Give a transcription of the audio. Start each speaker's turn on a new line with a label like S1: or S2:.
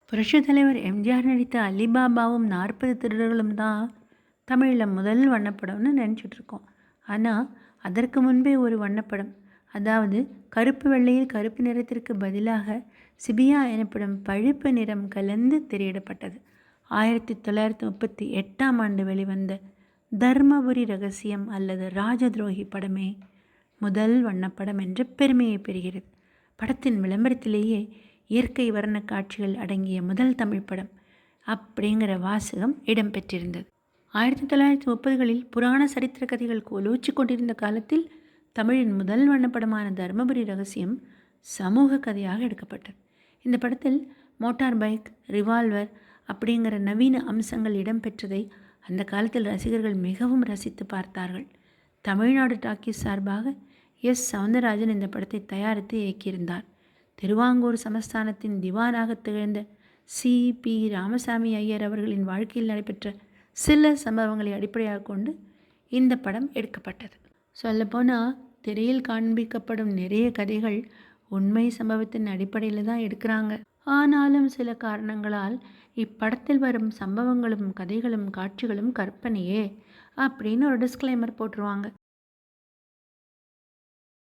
S1: புரட்சித் தலைவர் எம்ஜிஆர் நடித்த அலிபாபாவும் 40 திருடர்களும் தான் தமிழில் முதல் வண்ணப்படம்னு நினச்சிட்ருக்கோம். ஆனால் அதற்கு முன்பே ஒரு வண்ணப்படம், அதாவது கருப்பு வெள்ளையில் கருப்பு நிறத்திற்கு பதிலாக சிபியா எனப்படும் பழுப்பு நிறம் கலந்து திரையிடப்பட்டது. 1938ஆம் ஆண்டு வெளிவந்த தர்மபுரி ரகசியம் அல்லது ராஜதுரோகி படமே முதல் வண்ணப்படம் என்ற பெருமையை பெறுகிறது. படத்தின் விளம்பரத்திலேயே இயற்கை வர்ண காட்சிகள் அடங்கிய முதல் தமிழ் படம் அப்படிங்கிற வாசகம் இடம்பெற்றிருந்தது. 1930களில் புராண சரித்திர கதைகள் கோலோச்சி கொண்டிருந்த காலத்தில் தமிழின் முதல் வண்ணப்படமான தர்மபுரி ரகசியம் சமூக கதையாக எடுக்கப்பட்டது. இந்த படத்தில் மோட்டார் பைக், ரிவால்வர் அப்படிங்கிற நவீன அம்சங்கள் இடம்பெற்றதை அந்த காலத்தில் ரசிகர்கள் மிகவும் ரசித்து பார்த்தார்கள். தமிழ்நாடு டாக்கீஸ் சார்பாக எஸ். சவுந்தரராஜன் இந்த படத்தை தயாரித்து இயக்கியிருந்தார். திருவாங்கூர் சமஸ்தானத்தின் திவானாக திகழ்ந்த சி.பி. ராமசாமி ஐயர் அவர்களின் வாழ்க்கையில் நடைபெற்ற சில சம்பவங்களை அடிப்படையாக கொண்டு இந்த படம் எடுக்கப்பட்டது. சொல்லப்போனால் திரையில் காண்பிக்கப்படும் நிறைய கதைகள் உண்மை சம்பவத்தின் அடிப்படையில் தான் எடுக்கிறாங்க. ஆனாலும் சில காரணங்களால் இப்படத்தில் வரும் சம்பவங்களும் கதைகளும் காட்சிகளும் கற்பனையே அப்படின்னு ஒரு டிஸ்க்ளைமர் போட்டுருவாங்க.